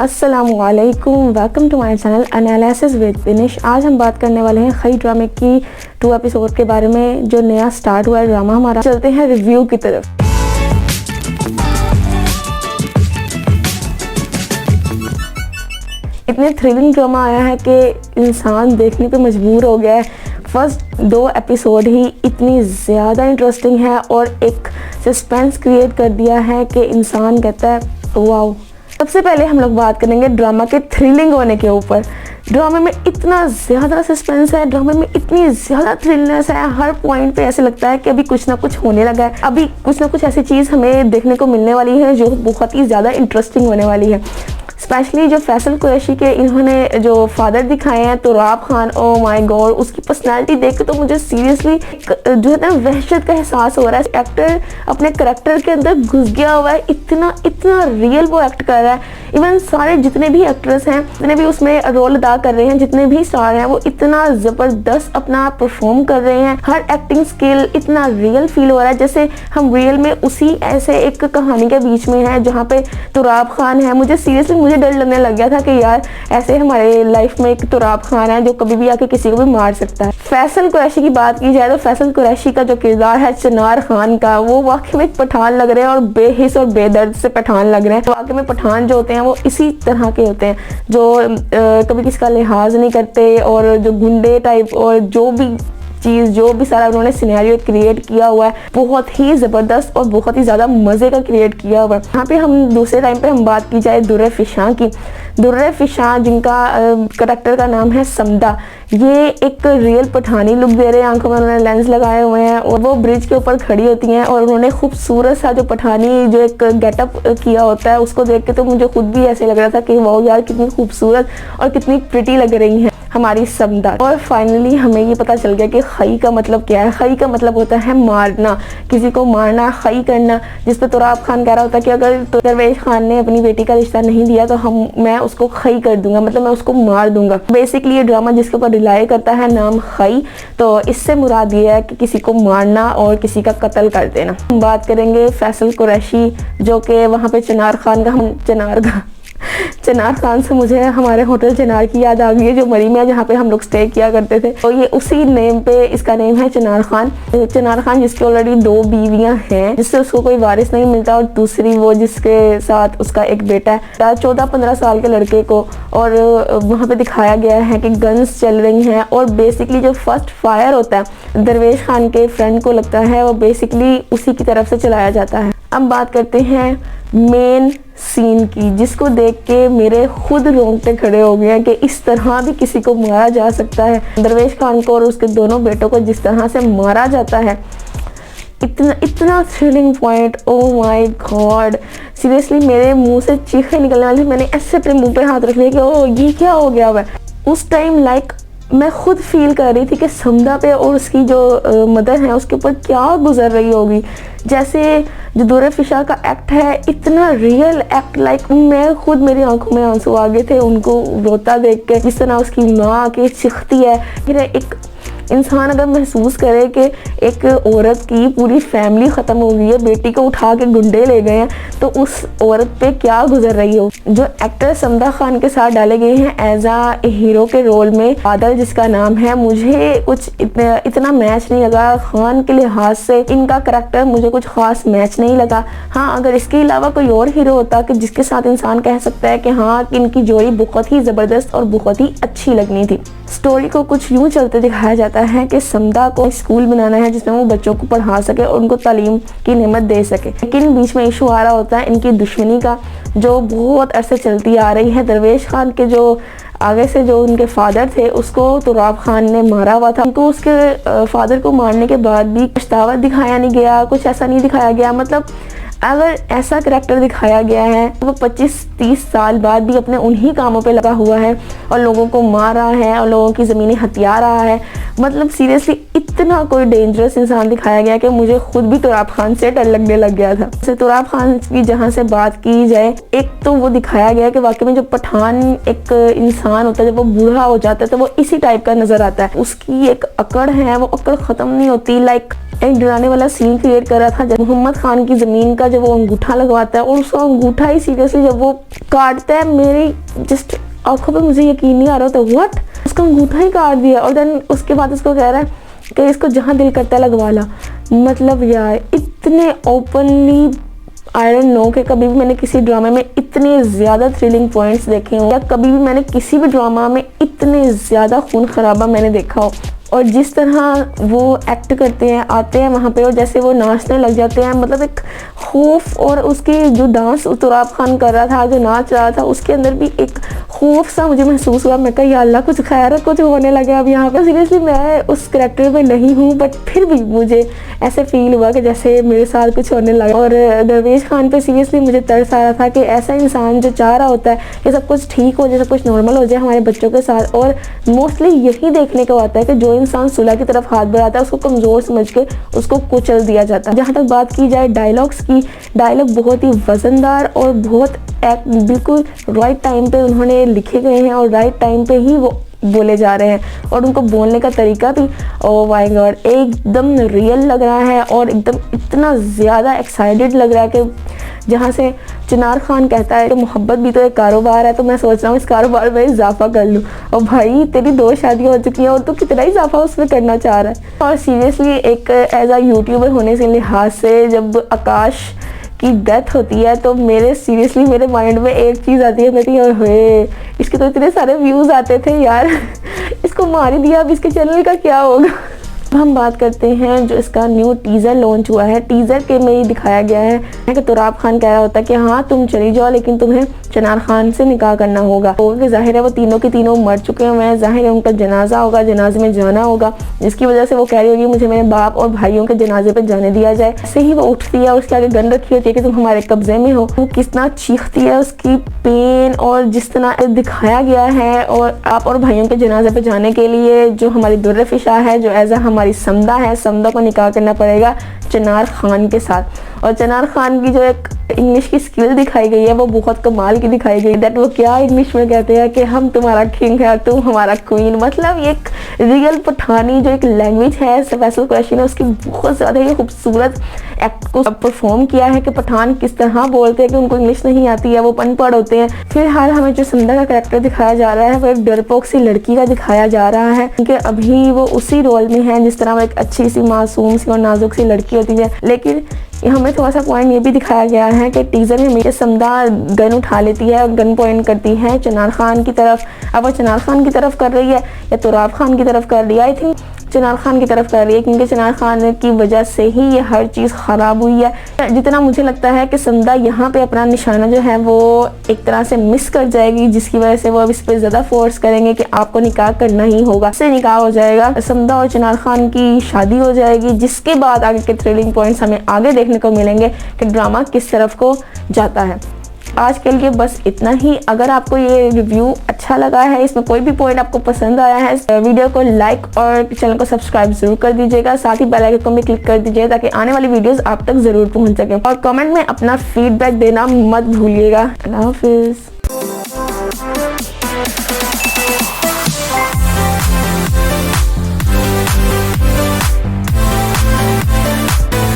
अस्सलामुअलैकुम, welcome to my channel analysis with Vinish. आज हम बात करने वाले हैं खई ड्रामे की 2 एपिसोड के बारे में जो नया स्टार्ट हुआ है ड्रामा हमारा। चलते हैं रिव्यू की तरफ। इतने थ्रिलिंग ड्रामा आया है कि इंसान देखने पे मजबूर हो गया है। फर्स्ट 2 एपिसोड ही इतनी ज़्यादा इंटरेस्टिंग है और एक सस्पेंस क्रिएट कर दिया है कि इंसान कहता है वाओ। सबसे पहले हम लोग बात करेंगे ड्रामा के थ्रिलिंग होने के ऊपर। ड्रामे में इतना ज़्यादा सस्पेंस है, ड्रामे में इतनी ज़्यादा थ्रिलनेस है, हर पॉइंट पे ऐसे लगता है कि अभी कुछ ना कुछ होने लगा है, अभी कुछ ना कुछ ऐसी चीज़ हमें देखने को मिलने वाली है जो बहुत ही ज़्यादा इंटरेस्टिंग होने वाली है। स्पेशली जो फैसल कुरैशी के इन्होंने जो फादर दिखाए हैं Turab Khan, oh my God, उसकी पर्सनालिटी देख के तो मुझे सीरियसली जो है ना वहशत का एहसास हो रहा है। एक्टर अपने करैक्टर के अंदर घुस गया हुआ है, इतना रियल वो एक्ट कर रहा है। इवन सारे जितने भी एक्टर्स हैं, जितने भी उसमें रोल अदा कर रहे हैं, जितने भी स्टार हैं, वो इतना ज़बरदस्त अपना परफॉर्म कर रहे हैं। हर एक्टिंग स्किल इतना रियल फील हो रहा है जैसे हम रियल में उसी ऐसे एक कहानी के बीच में हैं जहाँ पे तुराब खान है। मुझे सीरियसली मुझे डर लगने लग गया था कि यार ऐसे हमारे लाइफ में एक तुराब खान है जो कभी भी आके किसी को भी मार सकता है। फैसल कुरैशी की बात की जाए तो फैसल कुरैशी का जो किरदार है चिनार खान का, वो वाकई में पठान लग रहे हैं और बेहिस और बेदर्द से पठान लग रहे हैं। वाकई में पठान जो होते हैं वो इसी तरह के होते हैं जो कभी किसी का लिहाज नहीं करते और जो गुंडे टाइप और जो भी सारा उन्होंने सिनेरियो क्रिएट किया हुआ है बहुत ही ज़बरदस्त और बहुत ही ज़्यादा मज़े का क्रिएट किया हुआ है। यहाँ पे हम दूसरे टाइम पे हम बात की जाए दुर्रे फिशां की। दुर्रे फिशां जिनका करैक्टर का नाम है समदा, ये एक रियल पठानी लुक दे रहे हैं। आंखों में उन्होंने लेंस लगाए हुए हैं और वो ब्रिज के ऊपर खड़ी होती हैं और उन्होंने खूबसूरत सा जो पठानी जो एक गेटअप किया होता है उसको देख के तो मुझे खुद भी ऐसे लग रहा था कि वाह यार कितनी खूबसूरत और कितनी प्रिटी लग रही हैं हमारी समदा। और फाइनली हमें ये पता चल गया कि खई का मतलब क्या है। खई का मतलब होता है मारना, किसी को मारना, खई करना। जिस पे तुराब खान कह रहा होता है कि अगर दरवेश खान ने अपनी बेटी का रिश्ता नहीं दिया तो मैं उसको खई कर दूंगा, मतलब मैं उसको मार दूंगा। बेसिकली ये ड्रामा जिसके ऊपर रिलाई करता है नाम खई, तो इससे मुराद ये है कि किसी को मारना और किसी का कत्ल कर देना। हम बात करेंगे फैसल कुरैशी जो कि वहाँ पे चिनार खान से मुझे हमारे होटल चिनार की याद आ गई है जो मरी में जहाँ पे हम लोग स्टे किया करते थे। तो ये उसी नेम पे इसका नेम है चिनार खान। चिनार खान जिसकी ऑलरेडी 2 बीवियां हैं जिससे उसको कोई वारिस नहीं मिलता और दूसरी वो जिसके साथ उसका एक बेटा है 14-15 साल के लड़के को। और वहाँ पे दिखाया गया है कि गन्स चल रही हैं और बेसिकली जो फर्स्ट फायर होता है दरवेश खान के फ्रेंड को लगता है वो बेसिकली उसी की तरफ से चलाया जाता है। अब बात करते हैं मेन सीन की जिसको देख के मेरे खुद रोंगटे खड़े हो गए हैं कि इस तरह भी किसी को मारा जा सकता है। दरवेश खान को और उसके दोनों बेटों को जिस तरह से मारा जाता है, इतना thrilling point, oh my God, seriously मेरे मुंह से चीखें निकलने वाली। मैंने ऐसे अपने मुंह पे हाथ रख लिया कि ओ ये क्या हो गया हुआ है। उस टाइम मैं खुद फील कर रही थी कि समदा पे और उसकी जो मदर है उसके ऊपर क्या गुजर रही होगी। जैसे जो दुर्रे फिशा का एक्ट है इतना रियल एक्ट, मैं खुद मेरी आंखों में आंसू आ गए थे उनको रोता देख के। जिस तरह उसकी माँ आके चिखती है, फिर एक इंसान अगर महसूस करे कि एक औरत की पूरी फैमिली ख़त्म हो गई है, बेटी को उठा के गुंडे ले गए हैं, तो उस औरत पे क्या गुजर रही हो। जो एक्टर समदा खान के साथ डाले गए हैं एज आ हीरो के रोल में, बादल जिसका नाम है, मुझे कुछ इतना मैच नहीं लगा। खान के लिहाज से इनका करैक्टर मुझे कुछ खास मैच नहीं लगा। हाँ, अगर इसके अलावा कोई और हीरो होता कि जिसके साथ इंसान कह सकता है कि हाँ इनकी जोड़ी बहुत ही ज़बरदस्त और बहुत ही अच्छी लगनी थी। स्टोरी को कुछ यूँ चलते दिखाया जाता है कि समदा को स्कूल बनाना है जिसमें वो बच्चों को पढ़ा सके और उनको तालीम की नेमत दे सके, लेकिन बीच में इशू आ रहा होता है इनकी दुश्मनी का जो बहुत अरसे चलती आ रही है। दरवेश खान के जो आगे से जो उनके फादर थे उसको तुराब खान ने मारा हुआ था। उनको उसके फादर को मारने के बाद भी पछतावा दिखाया नहीं गया, कुछ ऐसा नहीं दिखाया गया। मतलब अगर ऐसा करैक्टर दिखाया गया है तो वो 25-30 साल बाद भी अपने उन्हीं कामों पे लगा हुआ है और लोगों को मार रहा है और लोगों की ज़मीनें हथिया रहा है। मतलब सीरियसली इतना कोई डेंजरस इंसान दिखाया गया कि मुझे खुद भी तुराब खान से डर लगने लग गया था। जैसे तुराब खान की जहाँ से बात की जाए, एक तो वो दिखाया गया कि वाकई में जो पठान एक इंसान होता है जब वो बूढ़ा हो जाता है तो वो इसी टाइप का नज़र आता है। उसकी एक अकड़ है, वो अकड़ ख़त्म नहीं होती। एक डराने वाला सीन क्रिएट कर रहा था जब मोहम्मद खान की ज़मीन का जब वो अंगूठा लगवाता है और उसका अंगूठा ही सीरियसली जब वो काटता है, मेरी जस्ट आंखों पे मुझे यकीन नहीं आ रहा था, व्हाट, उसका अंगूठा ही काट दिया। और देन उसके बाद उसको कह रहा है कि इसको जहाँ दिल करता है लगवा ला। मतलब यार इतने ओपनली, आई डोंट नो कि कभी भी मैंने किसी ड्रामे में इतने ज़्यादा थ्रिलिंग पॉइंट्स देखे हों या कभी भी मैंने किसी भी ड्रामा में इतने ज़्यादा खून खराबा मैंने देखा हो। और जिस तरह वो एक्ट करते हैं, आते हैं वहाँ पे और जैसे वो नाचने लग जाते हैं, मतलब एक खौफ, और उसके जो डांस तुराब खान कर रहा था, जो नाच रहा था, उसके अंदर भी एक खौफ सा मुझे महसूस हुआ। मैं कहा या अल्लाह कुछ खैर कुछ होने लगा अब यहाँ पे। सीरियसली मैं उस करैक्टर में नहीं हूँ, बट फिर भी मुझे ऐसे फील हुआ कि जैसे मेरे साथ कुछ होने लगा। और दरवेश खान पे सीरियसली मुझे तरस आ रहा था कि ऐसा इंसान जो चाह रहा होता है कि सब कुछ ठीक हो जाए, सब कुछ नॉर्मल हो जाए हमारे बच्चों के साथ, और मोस्टली यही देखने को आता है कि जो इंसान सुलह की तरफ हाथ बढ़ाता है उसको कमज़ोर समझ के उसको कुचल दिया जाता है। जहाँ तक बात की जाए डायलॉग्स की, डायलॉग बहुत ही वज़नदार और बहुत बिल्कुल राइट टाइम पे उन्होंने लिखे गए हैं और राइट टाइम पे ही वो बोले जा रहे हैं, और उनको बोलने का तरीका भी ओ माय गॉड एकदम रियल लग रहा है और एकदम इतना ज़्यादा एक्साइटेड लग रहा है कि जहाँ से चिनार खान कहता है कि मोहब्बत भी तो एक कारोबार है, तो मैं सोच रहा हूँ इस कारोबार में इजाफा कर लूँ। और भाई तेरी 2 शादियाँ हो चुकी हैं और तू कितना इजाफा उसमें करना चाह रहा है। और सीरियसली एक एज अ यूट्यूबर होने से लिहाज से जब आकाश की डेथ होती है तो सीरियसली मेरे माइंड में एक चीज़ आती है, मेरी ओए इसके तो इतने सारे व्यूज़ आते थे यार इसको मार ही दिया, अब इसके चैनल का क्या होगा। हम बात करते हैं जो इसका न्यू टीज़र लॉन्च हुआ है। टीज़र के में ही दिखाया गया है कि तुराब खान कह रहा होता है कि हाँ तुम चली जाओ लेकिन तुम्हें चिनार खान से निकाह करना होगा। तो जाहिर है वो तीनों के तीनों मर चुके हुए हैं, जाहिर है उनका जनाजा होगा, जनाजे में जाना होगा, जिसकी वजह से वो कह रही होगी मुझे मेरे बाप और भाइयों के जनाजे पे जाने दिया जाए। ऐसे ही वो उठती है, उसके आगे गन रखी होती है कि तुम हमारे कब्जे में हो। वो कितना चीखती है, उसकी पेन और जिस तरह दिखाया गया है। और आप और भाइयों के जनाजे पे जाने के लिए जो हमारी दुर्र फिशा है, जो एज हमारी समदा है, समदा को निकाह करना पड़ेगा चिनार खान के साथ। और चिनार खान की जो एक इंग्लिश की स्किल दिखाई गई है वो बहुत कमाल की दिखाई गई। दैट वो क्या इंग्लिश में कहते हैं कि हम तुम्हारा किंग है, तुम हमारा क्वीन। मतलब एक रियल पठानी जो एक लैंग्वेज है, फैसल कुरैशी ने उसकी बहुत ज़्यादा ही खूबसूरत एक्ट को परफॉर्म किया है कि पठान किस तरह बोलते हैं कि उनको इंग्लिश नहीं आती है, वो अनपढ़ होते हैं। फिलहाल हमें जो समदा का कैरेक्टर दिखाया जा रहा है वो एक डरपोक सी लड़की का दिखाया जा रहा है, क्योंकि अभी वो उसी रोल में है जिस तरह वो एक अच्छी सी मासूम सी और नाजुक सी लड़की होती है। लेकिन हमें थोड़ा सा पॉइंट ये भी दिखाया गया है कि टीज़र में हमेशा समदा गन उठा लेती है और गन पॉइंट करती है चिनार खान की तरफ। अब वो चिनार खान की तरफ कर रही है या तुराब खान की तरफ कर रही है, आई थिंक चिनार खान की तरफ कर रही है, क्योंकि चिनार खान की वजह से ही ये हर चीज़ ख़राब हुई है। जितना मुझे लगता है कि समदा यहाँ पे अपना निशाना जो है वो एक तरह से मिस कर जाएगी, जिसकी वजह से वो अब इस पर ज़्यादा फोर्स करेंगे कि आपको निकाह करना ही होगा। इससे निकाह हो जाएगा, समदा और चिनार खान की शादी हो जाएगी, जिसके बाद आगे के थ्रिलिंग पॉइंट्स हमें आगे देखने को मिलेंगे कि ड्रामा किस तरफ को जाता है। आज के लिए बस इतना ही। अगर आपको ये रिव्यू अच्छा लगा है, इसमें कोई भी पॉइंट आपको पसंद आया है, वीडियो को लाइक और चैनल को सब्सक्राइब जरूर कर दीजिएगा। साथ ही बेल आइकन को भी क्लिक कर दीजिए ताकि आने वाली वीडियोस आप तक जरूर पहुंच सके। और कमेंट में अपना फीडबैक देना मत भूलिएगा। अल्लाह हाफिज़।